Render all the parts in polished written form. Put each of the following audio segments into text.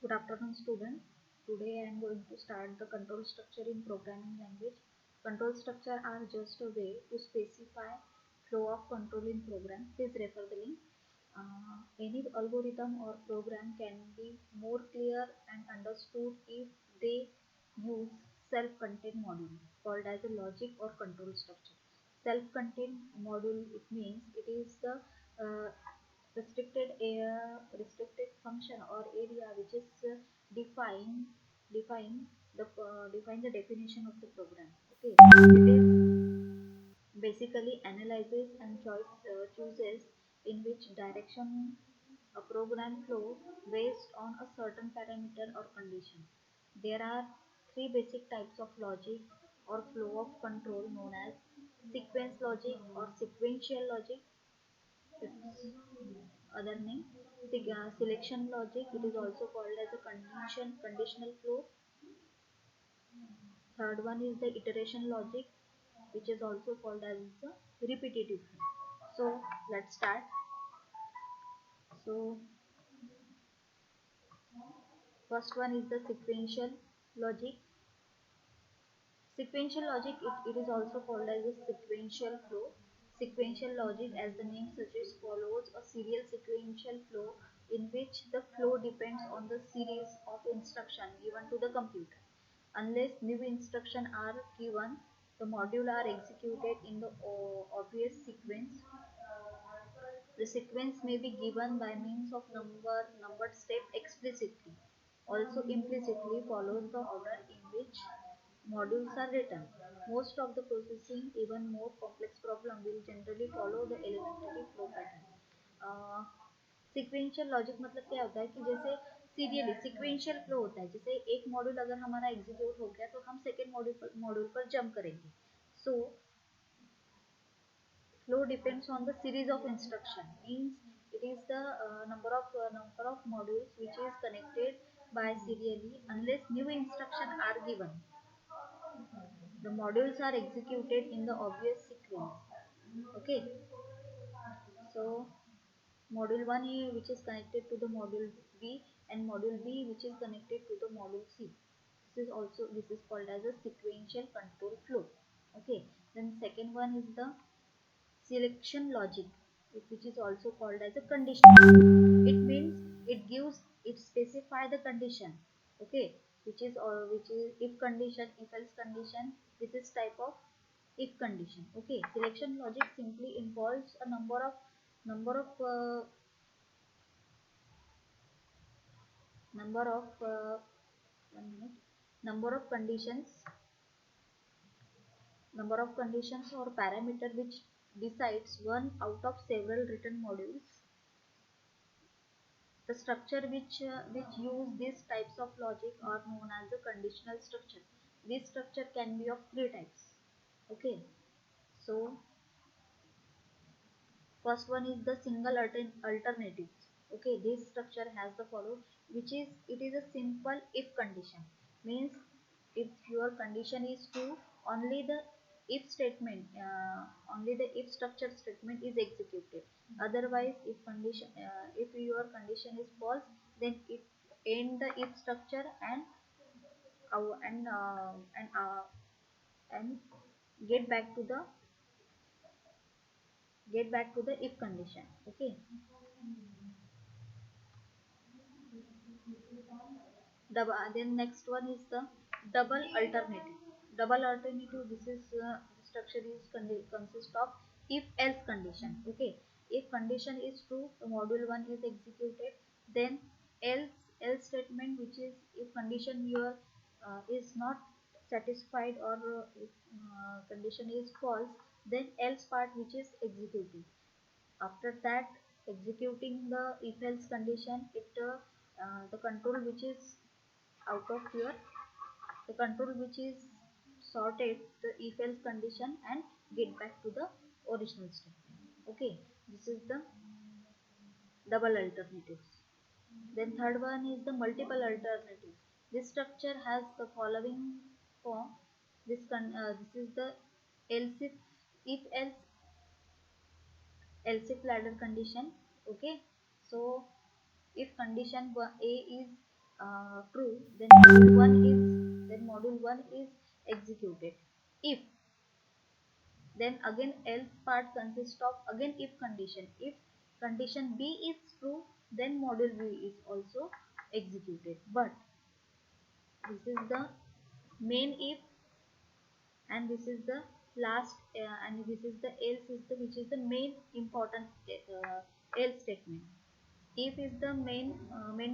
Good afternoon, student. Today I am going to start the control structure in programming language. Control structure are just a way to specify flow of control in program. Please refer the link. Any algorithm or program can be more clear and understood if they use self-contained module called as a logic or control structure. Self-contained module, it means it is the restricted function or area which is define define define the definition of the program. Okay, it is basically analyzes and chooses in which direction a program flow based on a certain parameter or condition. There are three basic types of logic or flow of control known as sequence logic or sequential logic. Its other name, selection logic. It is also called as a conditional flow. Third one is the iteration logic, which is also called as the repetitive flow. So let's start. So first one is the sequential logic. Sequential logic, it is also called as a sequential flow. Sequential logic, as the name suggests, follows a serial sequential flow in which the flow depends on the series of instruction given to the computer. Unless new instructions are given, the module are executed in the obvious sequence. The sequence may be given by means of numbered step explicitly. Also implicitly follows the order in which modules are written. Most of the processing, even more complex problem, will generally follow the elementary flow pattern. Sequential logic मतलब क्या होता है कि जैसे serially sequential flow होता है, जैसे एक मॉड्यूल अगर हमारा एग्जीक्यूट हो गया तो हम सेकेंड मॉड्यूल पर जंप करेंगे. सो flow depends on the series of instruction, means it is the number of modules which is connected by serially. Unless new instruction are given, the modules are executed in the obvious sequence. Okay, so module 1 which is connected to the module B, and module B which is connected to the module C. This is called as a sequential control flow. Okay, then second one is the selection logic, which is also called as a conditional. It means it specify the condition. Okay, which is if condition, if else condition. This is type of if condition. Okay, selection logic simply involves a number of 1 minute, number of conditions number of conditions or parameter which decides one out of several written modules. The structure which use these types of logic are known as a conditional structure. This structure can be of three types. Okay, so first one is the single alternative. Okay, this structure has the follow, which is it is a simple if condition. Means if your condition is true, only the only the if structure statement is executed. Otherwise, if your condition is false, then it end the if structure and uh, and uh, and uh, and get back to the if condition. Okay, then next one is the double alternative. Double alternative, this is structure is consist of if else condition. Okay, if condition is true, the module 1 is executed. Then else statement, which is if condition your is not satisfied, or if condition is false, then else part which is executed. After that, executing the if else condition, the control which is out of here, the control which is sorted the if else condition and get back to the original statement. Okay, this is the double alternatives. Then third one is the multiple alternatives. This structure has the following form. This is the else if else if ladder condition. Okay, so if condition A is true, then module 1 is executed. If then again else part consists of again if condition. If condition B is true, then module B is also executed. But this is the main if, and this is the last and this is the else is the which is the main important else statement. If is the main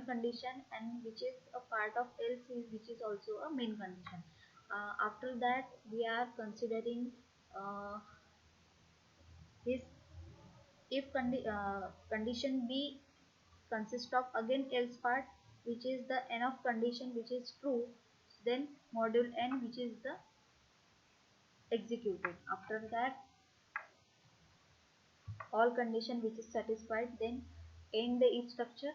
condition, and which is a part of else is which is also a main condition. After that we are considering uh, this if condition B consists of again else part, which is the n of condition which is true, then module n which is the executed. After that all condition which is satisfied, then end the if structure.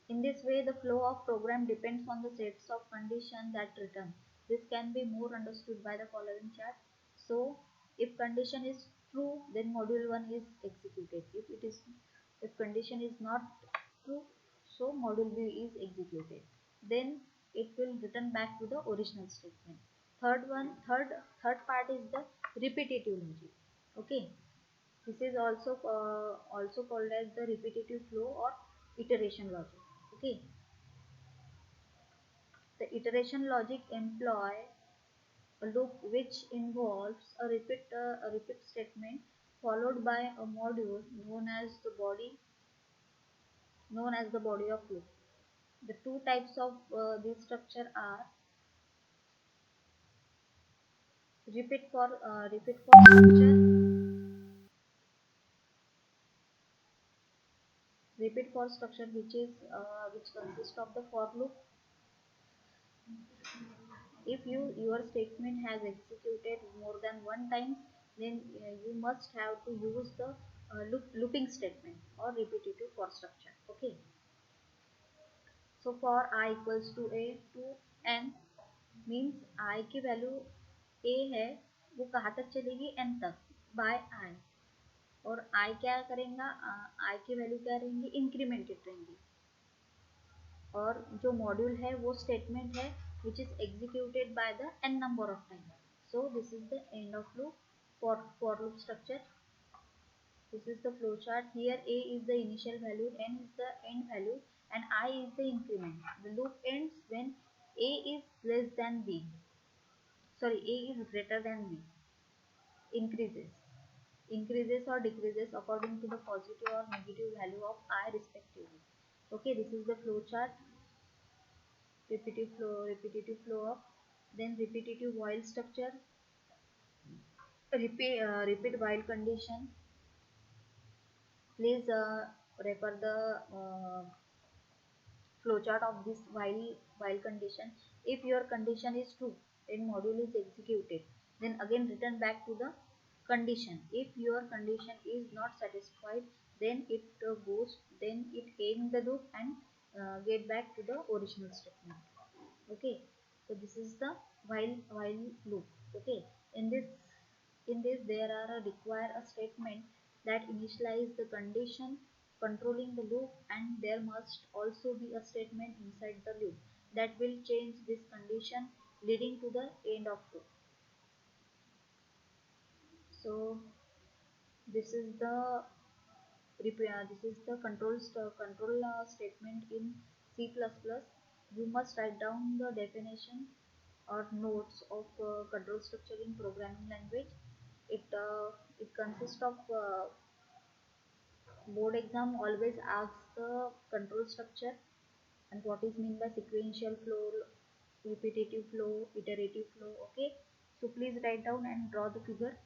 In this way, the flow of program depends on the sets of conditions that return. This can be more understood by the following chart. So, if condition is true, then module 1 is executed. If condition is not true, so module B is executed. Then it will return back to the original statement. Third part is the repetitive logic. Okay, this is also called as the repetitive flow or iteration logic. Okay, the iteration logic employ a loop which involves a repeat statement followed by a module known as the body of loop. The two types of this structure are repeat for structure which consists of the for loop. If your statement has executed more than one time, then you must have to use the looping statement or repetitive for structure. Okay, so for I equals to a to n means I की value a है, वो कहाँ तक चलेगी n तक by I, और I क्या करेगा, I की वैल्यू क्या रहेंगी, इंक्रीमेंटेड रहेंगी, और जो मॉड्यूल है वो स्टेटमेंट है which is executed by the n number of times. So this is the end of loop for loop structure. This is the flow chart. Here a is the initial value, n is the end value, and I is the increment. The loop ends when a is less than b. Sorry, a is greater than b. Increases or decreases according to the positive or negative value of I respectively. Okay, this is the flow chart. Repetitive flow of, then repetitive while structure, repeat while condition. Please refer the flowchart of this while condition. If your condition is true, then module is executed, then again return back to the condition. If your condition is not satisfied, then it ends the loop and get back to the original statement. Okay, so this is the while loop. Okay, in this there are require a statement that initialize the condition controlling the loop, and there must also be a statement inside the loop that will change this condition leading to the end of loop. So this is the control statement in C++. You must write down the definition or notes of control structure in programming language. It consists of board exam always asks the control structure and what is mean by sequential flow, repetitive flow, iterative flow. Okay, so please write down and draw the figure.